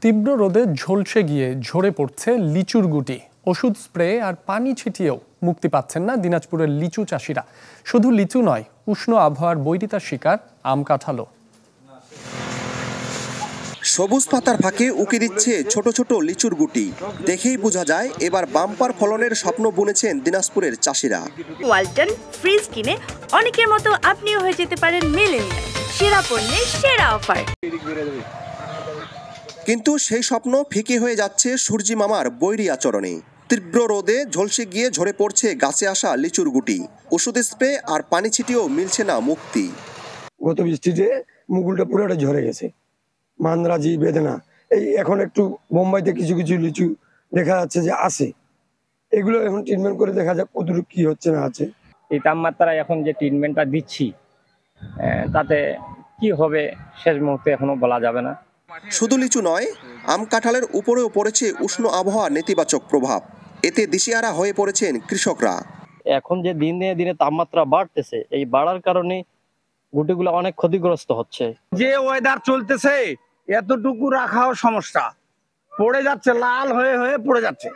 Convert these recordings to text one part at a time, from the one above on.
তীব্র রোদে ঝলসে গিয়ে ঝরে পড়ছে লিচুর গুটি। ওষুধ স্প্রে আর পানি ছিটিয়েও মুক্তি পাচ্ছেন না দিনাজপুরের লিচু চাষিরা। শুধু লিচু নয়, উষ্ণ আবহাওয়ার বৈরিতার শিকার আম কাঁঠালও। সবুজ পাতার ফাঁকে উকি দিচ্ছে ছোট ছোট লিচুর গুটি। দেখেই বোঝা যায় এবার বাম্পার ফলনের স্বপ্ন বুনেছেন দিনাজপুরের চাষিরা। ওয়ালটন ফ্রিজ কিনে অনেকের মতো আপনিও হয়ে যেতে পারেন মিলেনিয়াল। সেরা পণ্যের সেরা অফার। কিন্তু সেই স্বপ্ন ফিকে হয়ে যাচ্ছে সূর্যি মামার বৈরী আচরণে। তীব্র রোদে ঝলসে গিয়ে ঝরে পড়ছে গাছে আসা লিচুর গুটি। ওষুধ স্প্রে আর পানি ছিটিয়েও মিলছে না মুক্তি। গত বৃষ্টিতে মুকুলটা পুরোটা ঝরে গেছে, মান্দ্রাজি বেদনা। এই এখন একটু বোম্বাইতে কিছু কিছু লিচু দেখা যাচ্ছে যে আছে, এগুলো এখন ট্রিটমেন্ট করে দেখা যাক কতটুকু কি হচ্ছে না আছে। এই তাপমাত্রায় এখন যে ট্রিটমেন্টটা দিচ্ছি তাতে কি হবে শেষ মুহূর্তে এখনো বলা যাবে না। শুধু লিচু নয়, আম কাঁঠালের উপরেও পড়েছে উষ্ণ আবহাওয়ার নেতিবাচক প্রভাব। এতে দিশেহারা হয়ে পড়েছেন কৃষকরা। এখন যে দিনে দিনে তাপমাত্রা বাড়তেছে, এই বাড়ার কারণে গুটিগুলো অনেক ক্ষতিগ্রস্ত হচ্ছে। যে ওয়েদার চলতেছে এতটুকু রাখাও সমস্যা, পড়ে যাচ্ছে, লাল হয়ে হয়ে পড়ে যাচ্ছে।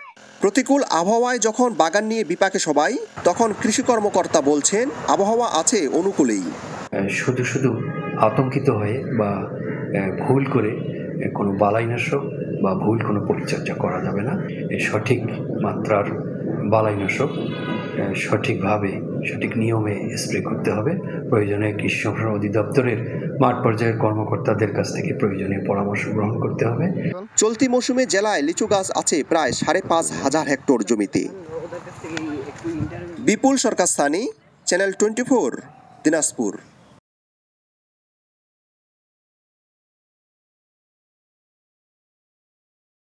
প্রতিকূল আবহাওয়ায় যখন বাগান নিয়ে বিপাকে সবাই, তখন কৃষি কর্মকর্তা বলছেন আবহাওয়া আছে অনুকূলেই। শুধু শুধু আতঙ্কিত হয়ে বা ভুল করে কোনো বালাইনাশক বা ভুল কোনো পরিচর্যা করা যাবে না। সঠিক মাত্রার বালাইনাশক সঠিকভাবে সঠিক নিয়মে স্প্রে করতে হবে। প্রয়োজনে কৃষি সম্প্রসারণ অধিদপ্তরের মাঠ পর্যায়ের কর্মকর্তাদের কাছ থেকে প্রয়োজনীয় পরামর্শ গ্রহণ করতে হবে। চলতি মৌসুমে জেলায় লিচু গাছ আছে প্রায় 5,500 হেক্টর জমিতে। বিপুল সরকার সানি, চ্যানেল 24, দিনাজপুর।